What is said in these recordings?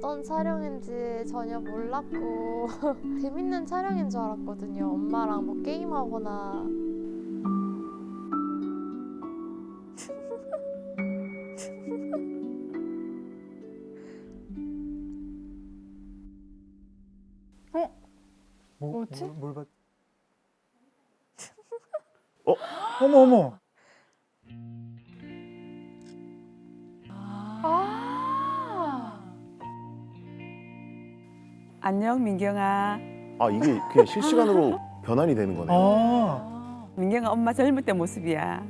어떤 촬영인지 전혀 몰랐고 재밌는 촬영인 줄 알았거든요. 엄마랑 뭐 게임하거나. 뭐지? 뭘 봤? 어머 어머. 안녕 민경아. 아 이게 그냥 실시간으로 변환이 되는 거네요. 민경아 엄마 젊을 때 모습이야.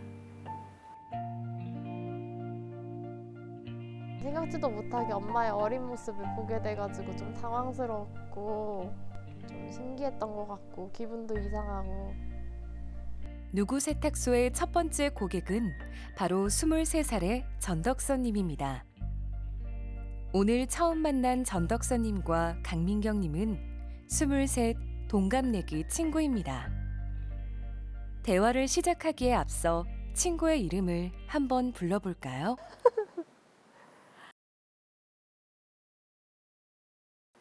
생각지도 못하게 엄마의 어린 모습을 보게 돼가지고 좀 당황스럽고 좀 신기했던 것 같고 기분도 이상하고. 누구 세탁소의 첫 번째 고객은 바로 23살의 전덕선님입니다. 오늘 처음 만난 전덕선님과 강민경님은 23 동갑내기 친구입니다. 대화를 시작하기에 앞서 친구의 이름을 한번 불러볼까요?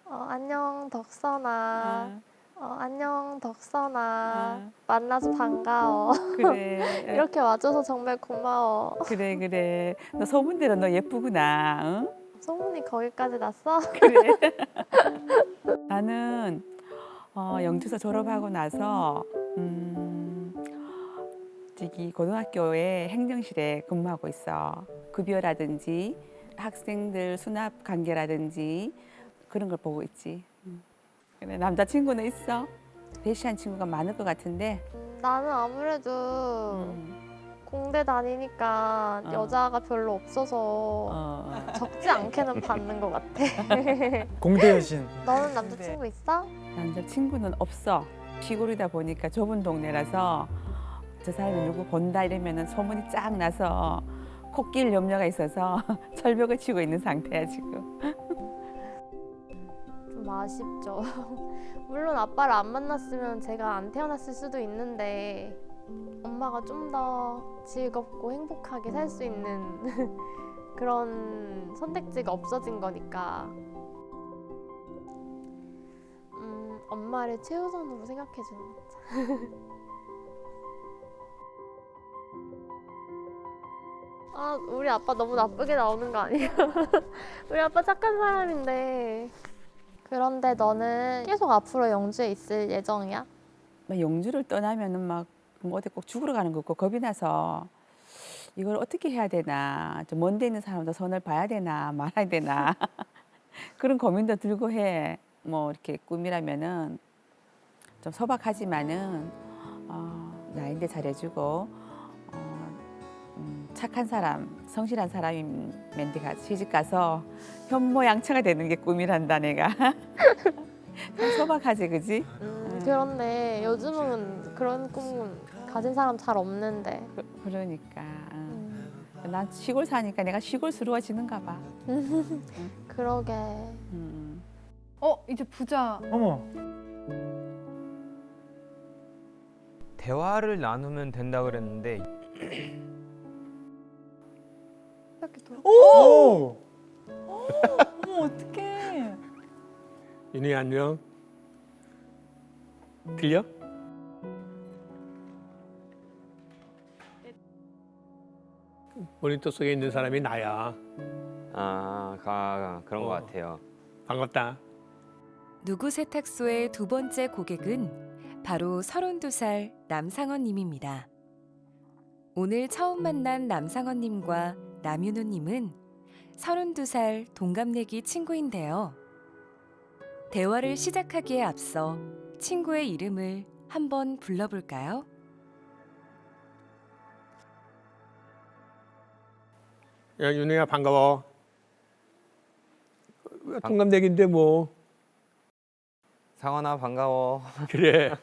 안녕 덕선아. 안녕 덕선아. 아. 만나서 반가워. 그래. 이렇게 와줘서 정말 고마워. 그래. 너 소문대로 너 예쁘구나. 응? 소문이 거기까지 났어? 그래. 나는 영주서 졸업하고 나서 저기 고등학교에 행정실에 근무하고 있어. 급여라든지 학생들 수납 관계라든지 그런 걸 보고 있지. 그래, 남자친구는 있어? 대시한 친구가 많을 것 같은데. 나는 아무래도 공대 다니니까 여자가 별로 없어서 적지 않게는 받는 것 같아. 공대 여신. 너는 남자친구 있어? 남자친구는 없어. 시골이다 보니까 좁은 동네라서 저 사람이 누구 본다 이러면은 소문이 쫙 나서 코끼리 염려가 있어서 철벽을 치고 있는 상태야 지금. 좀 아쉽죠. 물론 아빠를 안 만났으면 제가 안 태어났을 수도 있는데 엄마가 좀 더 즐겁고 행복하게 살 수 있는 그런 선택지가 없어진 거니까 엄마를 최우선으로 생각해주는 거죠. 아, 우리 아빠 너무 나쁘게 나오는 거 아니야? 우리 아빠 착한 사람인데. 그런데 너는 계속 앞으로 영주에 있을 예정이야? 막 영주를 떠나면은 막 뭐 어디 꼭 죽으러 가는 거 없고 겁이 나서 이걸 어떻게 해야 되나, 좀 먼데 있는 사람도 손을 봐야 되나 말아야 되나 그런 고민도 들고 해. 뭐 이렇게 꿈이라면은 좀 소박하지만은 나인데 잘해주고 착한 사람, 성실한 사람이면 내가 시집 가서 현모양처가 되는 게 꿈이란다 내가. 좀 소박하지 그지? 그런데 요즘은 그런 꿈은 가진 사람 잘 없는데. 그러니까 난 시골 사니까 내가 시골스러워지는가 봐. 그러게. 이제 부자. 어머. 대화를 나누면 된다 그랬는데 이렇게 돌아. 오. 어머 어떡해. 윤희 안녕. 들려? 모니터 속에 있는 사람이 나야. 그런 것 같아요. 반갑다. 누구 세탁소의 두 번째 고객은 바로 32살 남상원님입니다. 오늘 처음 만난 남상원님과 남윤우님은 32살 동갑내기 친구인데요. 대화를 시작하기에 앞서 친구의 이름을 한번 불러볼까요? 야 윤희야 반가워. 동갑내기인데 뭐. 상원아 반가워. 그래.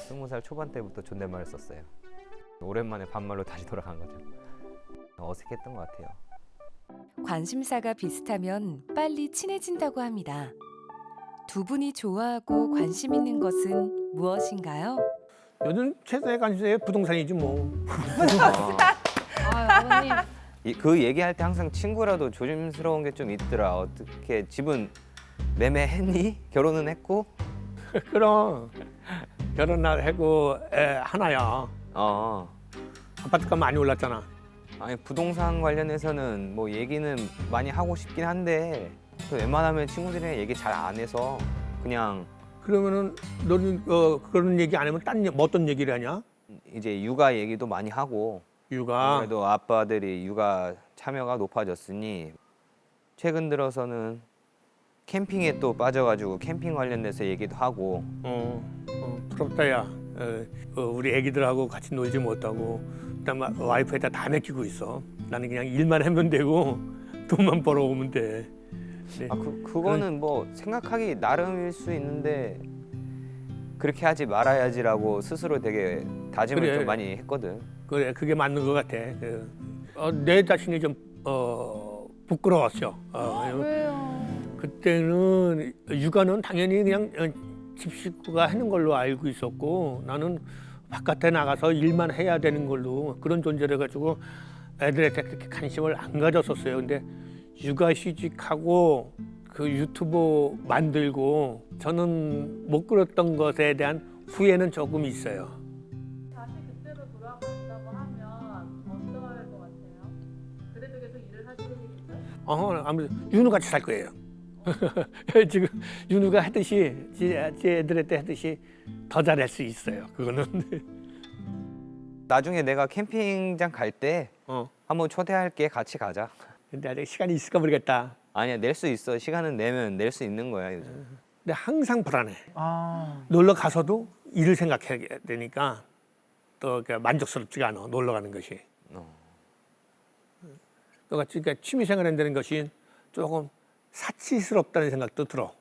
20살 초반 때부터 존댓말을 썼어요. 오랜만에 반말로 다시 돌아간 거죠. 어색했던 것 같아요. 관심사가 비슷하면 빨리 친해진다고 합니다. 두 분이 좋아하고 관심 있는 것은 무엇인가요? 요즘 최대의 관심사에 부동산이지 뭐. 아버님 그 얘기할 때 항상 친구라도 조심스러운 게 좀 있더라. 어떻게 집은 매매했니? 결혼은 했고? 그럼 결혼 하고 애 하나야. 어. 아파트값 많이 올랐잖아. 아니 부동산 관련해서는 뭐 얘기는 많이 하고 싶긴 한데 그 웬만하면 친구들이랑 얘기 잘 안 해서 그냥 그러면은 너는 그런 얘기 안 하면 뭐 어떤 얘기를 하냐? 이제 육아 얘기도 많이 하고 육아. 그래도 아빠들이 육아 참여가 높아졌으니 최근 들어서는 캠핑에 또 빠져가지고 캠핑 관련돼서 얘기도 하고 부럽다 야. 우리 애기들하고 같이 놀지 못하고 그다음에 와이프에다 다 맡기고 있어. 나는 그냥 일만 하면 되고 돈만 벌어오면 돼. 네. 아 그거는 뭐 생각하기 나름일 수 있는데 그렇게 하지 말아야지라고 스스로 되게 다짐을 그래. 좀 많이 했거든. 그래, 그게 맞는 것 같아. 내 자신이 좀 부끄러웠어. 왜요? 그때는 육아는 당연히 그냥 집 식구가 하는 걸로 알고 있었고 나는 바깥에 나가서 일만 해야 되는 걸로 그런 존재를 가지고 애들한테 그렇게 관심을 안 가졌었어요. 근데 육아휴직하고 그 유튜브 만들고 저는 못 그렸던 것에 대한 후회는 조금 있어요. 다시 그때로 돌아간다고 하면 어떨 것 같아요? 그래도 계속 일을 하시겠죠? 아무래도 윤우 같이 살 거예요. 지금 윤우가 하듯이 제 애들한테 하듯이 더 잘할 수 있어요. 그거는. 나중에 내가 캠핑장 갈 때 한번 초대할게. 같이 가자. 근데 아직 시간이 있을까 모르겠다. 아니야 낼 수 있어. 시간은 내면 낼 수 있는 거야 요즘. 근데 항상 불안해. 아, 놀러 가서도 일을 생각해야 되니까 또 만족스럽지가 않아. 놀러 가는 것이. 또 같이 취미 생활 한다는 것이 조금 사치스럽다는 생각도 들어.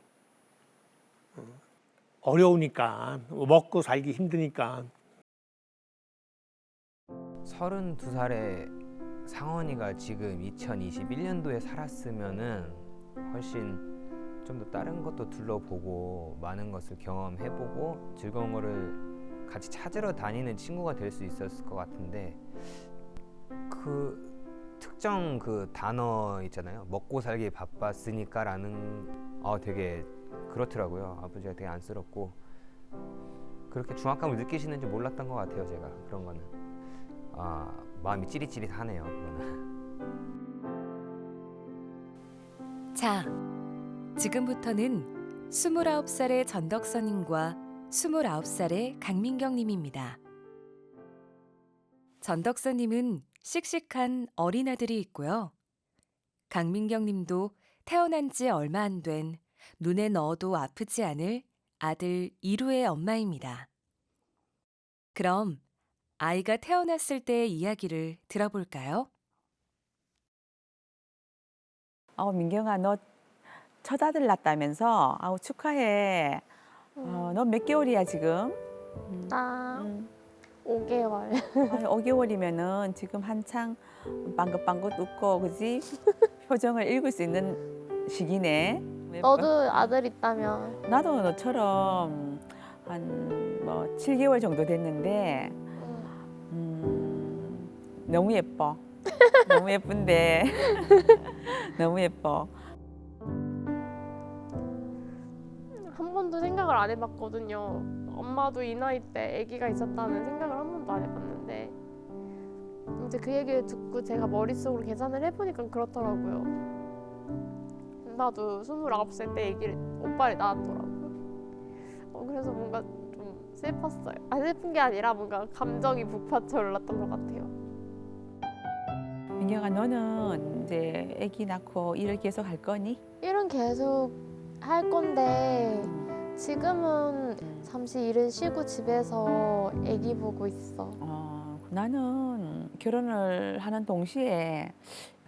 어려우니까 먹고 살기 힘드니까. 32살에 상원이가 지금 2021년도에 살았으면은 훨씬 좀 더 다른 것도 둘러보고 많은 것을 경험해보고 즐거운 거를 같이 찾으러 다니는 친구가 될 수 있었을 것 같은데 그 특정 그 단어 있잖아요. 먹고 살기 바빴으니까라는 되게 그렇더라고요. 아버지가 되게 안쓰럽고 그렇게 중압감을 느끼시는지 몰랐던 것 같아요. 제가 그런 거는 마음이 찌릿찌릿하네요. 그거는. 자, 지금부터는 29살의 전덕선님과 29살의 강민경님입니다. 전덕선님은 씩씩한 어린 아들이 있고요. 강민경님도 태어난 지 얼마 안 된 눈에 넣어도 아프지 않을 아들 이루의 엄마입니다. 그럼 아이가 태어났을 때의 이야기를 들어볼까요? 민경아, 너 첫 아들 낳았다면서? 축하해. 너 몇 개월이야 지금? 나 5개월. 5개월이면은 지금 한창 빵긋빵긋 웃고 그지? 표정을 읽을 수 있는 시기네. 너도 아들 있다며. 나도 너처럼 한 뭐 7개월 정도 됐는데 너무 예뻐. 너무 예쁜데 너무 예뻐. 한 번도 생각을 안 해봤거든요. 엄마도 이 나이 때 아기가 있었다는 생각을 한 번도 안 해봤는데 이제 그 얘기를 듣고 제가 머릿속으로 계산을 해보니까 그렇더라고요. 나도 29살 때 오빠를 낳았더라고요. 그래서 뭔가 좀 슬펐어요. 슬픈 게 아니라 뭔가 감정이 북받쳐 올랐던 것 같아요. 민경아, 너는 이제 아기 낳고 일을 계속 할 거니? 일은 계속 할 건데 지금은 잠시 일을 쉬고 집에서 아기 보고 있어. 나는 결혼을 하는 동시에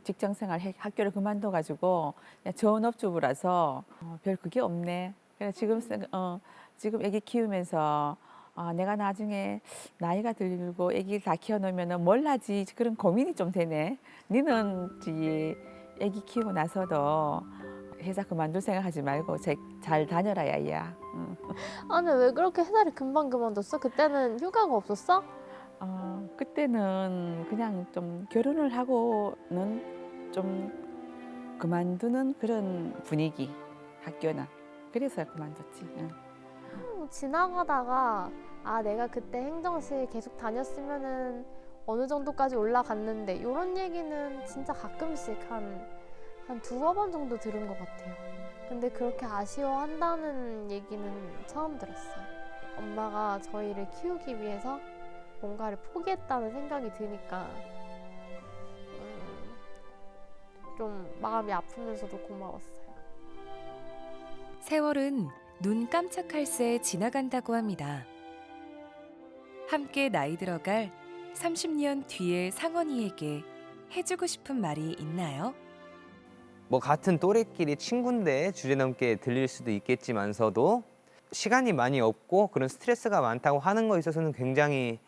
직장생활 학교를 그만둬가지고 전업주부라서 별 그게 없네. 그래 지금 아기 키우면서 내가 나중에 나이가 들고 아기 다 키워놓으면 뭘 하지 그런 고민이 좀 되네. 니는 아기 키우고 나서도 회사 그만둘 생각하지 말고 잘 다녀라 야야. 아니 왜 그렇게 회사를 금방 그만뒀어? 그때는 휴가가 없었어? 그때는 그냥 좀 결혼을 하고는 좀 그만두는 그런 분위기, 학교는. 그래서 그만뒀지. 응. 지나가다가 아 내가 그때 행정실 계속 다녔으면은 어느 정도까지 올라갔는데 이런 얘기는 진짜 가끔씩 한 두어 번 정도 들은 것 같아요. 근데 그렇게 아쉬워한다는 얘기는 처음 들었어요. 엄마가 저희를 키우기 위해서 뭔가를 포기했다는 생각이 드니까 좀 마음이 아프면서도 고마웠어요. 세월은 눈 깜짝할 새 지나간다고 합니다. 함께 나이 들어갈 30년 뒤의 상원이에게 해주고 싶은 말이 있나요? 뭐 같은 또래끼리 친구인데 주제넘게 들릴 수도 있겠지만서도 시간이 많이 없고 그런 스트레스가 많다고 하는 거에 있어서는 굉장히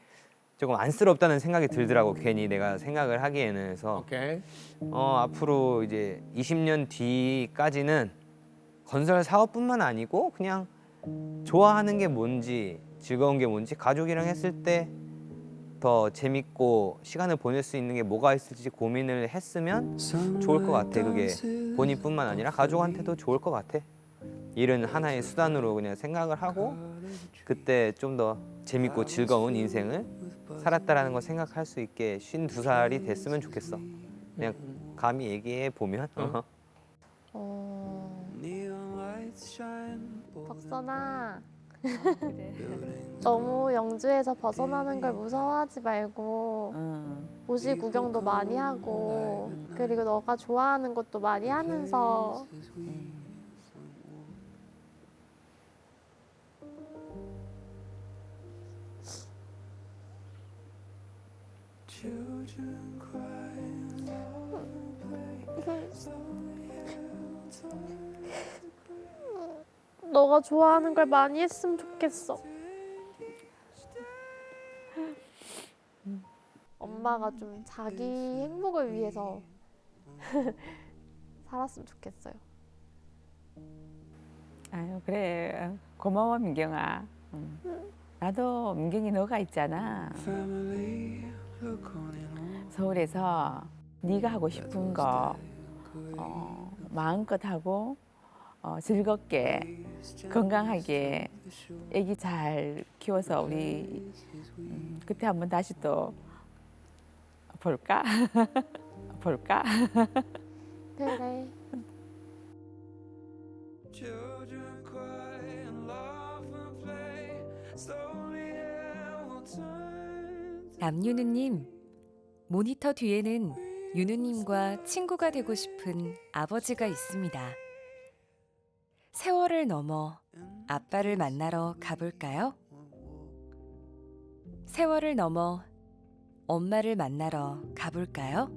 조금 안쓰럽다는 생각이 들더라고. 괜히 내가 생각을 하기에는. 그래서 오케이. 앞으로 이제 20년 뒤까지는 건설 사업뿐만 아니고 그냥 좋아하는 게 뭔지 즐거운 게 뭔지 가족이랑 했을 때 더 재밌고 시간을 보낼 수 있는 게 뭐가 있을지 고민을 했으면 좋을 것 같아. 그게 본인뿐만 아니라 가족한테도 좋을 것 같아. 일은 하나의 수단으로 그냥 생각을 하고 그때 좀 더 재밌고 즐거운 인생을 살았다라는 걸 생각할 수 있게 52살이 됐으면 좋겠어. 그냥 감히 얘기해 보면. 덕선아 너무 영주에서 벗어나는 걸 무서워하지 말고 도시 구경도 많이 하고 그리고 너가 좋아하는 것도 많이 하면서 너가 좋아하는 걸 많이 했으면 좋겠어. 엄마가 좀 자기 행복을 위해서 살았으면 좋겠어요. 아유 그래 고마워 민경아. 나도 민경이 너가 있잖아. 서울에서 네가 하고 싶은 거 마음껏 하고 즐겁게 건강하게 아기 잘 키워서 우리 그때 한번 다시 또 볼까? 볼까? 그래. 남윤우님, 모니터 뒤에는 윤우님과 친구가 되고 싶은 아버지가 있습니다. 세월을 넘어 아빠를 만나러 가볼까요? 세월을 넘어 엄마를 만나러 가볼까요?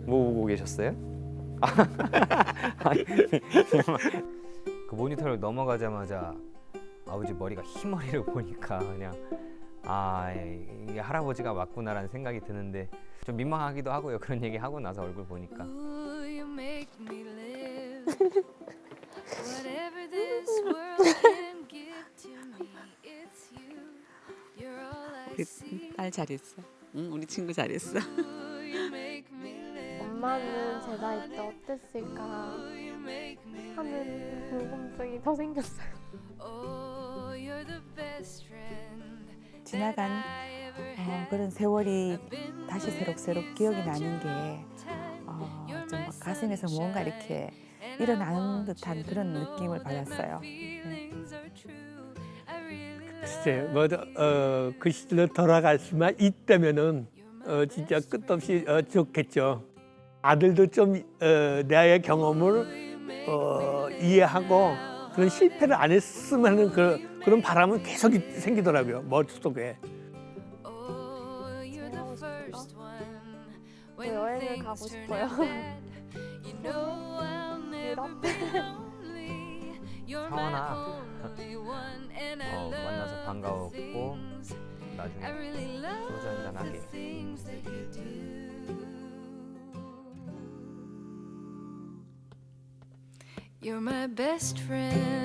뭐 보고 계셨어요? 그 모니터를 넘어가자마자 아버지 머리가 흰머리를 보니까 그냥 이게 할아버지가 맞구나라는 생각이 드는데 좀 민망하기도 하고요. 그런 얘기 하고 나서 얼굴 보니까. 딸 잘했어. 응, 우리 친구 잘했어. 엄마는 제 나이 때 어땠을까 하는 궁금증이 더 생겼어요. 지나간 그런 세월이 다시 새록새록 기억이 나는 게 좀 가슴에서 뭔가 이렇게 일어나는 듯한 그런 느낌을 받았어요. 글쎄, 그 시절로 돌아갈 수만 있다면은 진짜 끝없이 좋겠죠. 아들도 좀 나의 경험을 이해하고 그런 실패를 안 했으면 하는 그런 바람은 계속 생기더라고요. 머릿속에. 또 여행을 가고 싶어요. 유럽? 상원아, 만나서 반가웠고 나중에 소주 한잔 하게. You're my best friend.